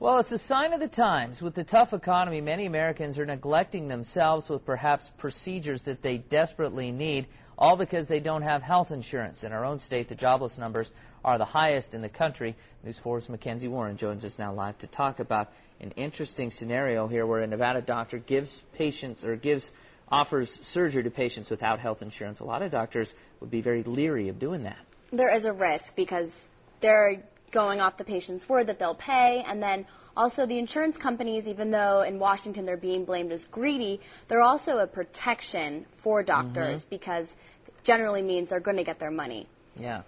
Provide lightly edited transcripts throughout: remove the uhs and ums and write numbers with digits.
Well, it's a sign of the times. With the tough economy, many Americans are neglecting themselves with perhaps procedures that they desperately need, all because they don't have health insurance. In our own state, the jobless numbers are the highest in the country. News 4's Mackenzie Warren joins us now live to talk about an interesting scenario here where a Nevada doctor offers surgery to patients without health insurance. A lot of doctors would be very leery of doing that. There is a risk because they're going off the patient's word that they'll pay, and then also the insurance companies, even though in Washington they're being blamed as greedy, they're also a protection for doctors because it generally means they're going to get their money. Yeah.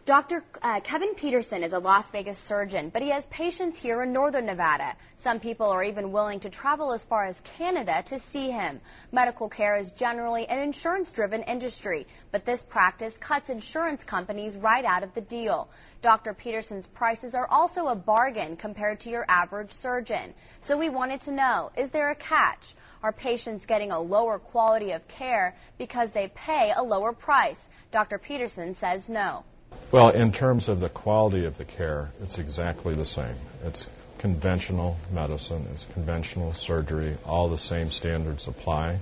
Dr. Kevin Peterson is a Las Vegas surgeon, but he has patients here in northern Nevada. Some people are even willing to travel as far as Canada to see him. Medical care is generally an insurance-driven industry, but this practice cuts insurance companies right out of the deal. Dr. Peterson's prices are also a bargain compared to your average surgeon. So we wanted to know, is there a catch? Are patients getting a lower quality of care because they pay a lower price? Dr. Peterson says no. Well, in terms of the quality of the care, it's exactly the same. It's conventional medicine, it's conventional surgery, all the same standards apply.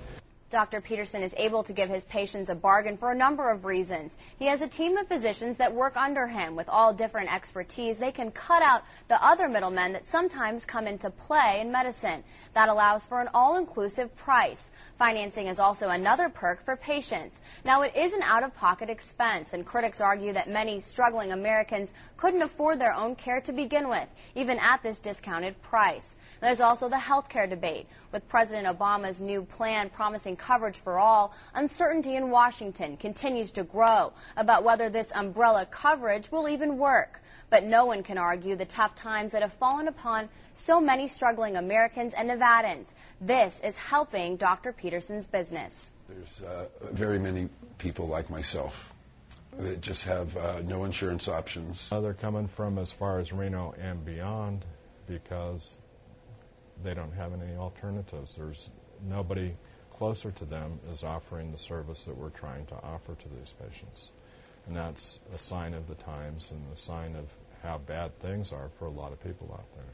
Dr. Peterson is able to give his patients a bargain for a number of reasons. He has a team of physicians that work under him with all different expertise. They can cut out the other middlemen that sometimes come into play in medicine. That allows for an all-inclusive price. Financing is also another perk for patients. Now, it is an out-of-pocket expense, and critics argue that many struggling Americans couldn't afford their own care to begin with, even at this discounted price. There's also the health care debate. With President Obama's new plan promising coverage for all, uncertainty in Washington continues to grow about whether this umbrella coverage will even work. But no one can argue the tough times that have fallen upon so many struggling Americans and Nevadans. This is helping Dr. Peterson's business. There's very many people like myself that just have no insurance options. They're coming from as far as Reno and beyond because they don't have any alternatives. There's nobody closer to them is offering the service that we're trying to offer to these patients. And that's a sign of the times and a sign of how bad things are for a lot of people out there.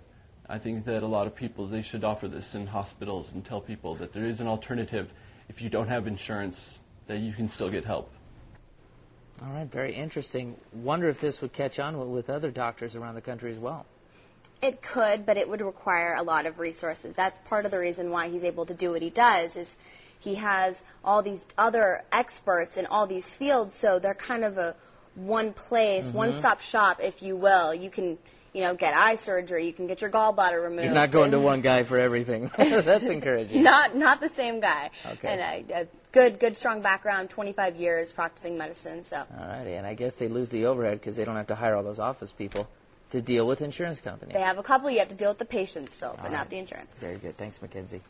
I think that a lot of people, they should offer this in hospitals and tell people that there is an alternative. If you don't have insurance, that you can still get help. All right, very interesting. Wonder if this would catch on with other doctors around the country as well. It could, but it would require a lot of resources. That's part of the reason why he's able to do what he does, is he has all these other experts in all these fields, so they're kind of a one place, one-stop shop, if you will. You can, get eye surgery, you can get your gallbladder removed. You're not going to one guy for everything. That's encouraging. Not the same guy. Okay. And a good, strong background, 25 years practicing medicine. So. All righty, and I guess they lose the overhead because they don't have to hire all those office people to deal with insurance companies. They have a couple. You have to deal with the patients still, but not the insurance. Very good. Thanks, Mackenzie.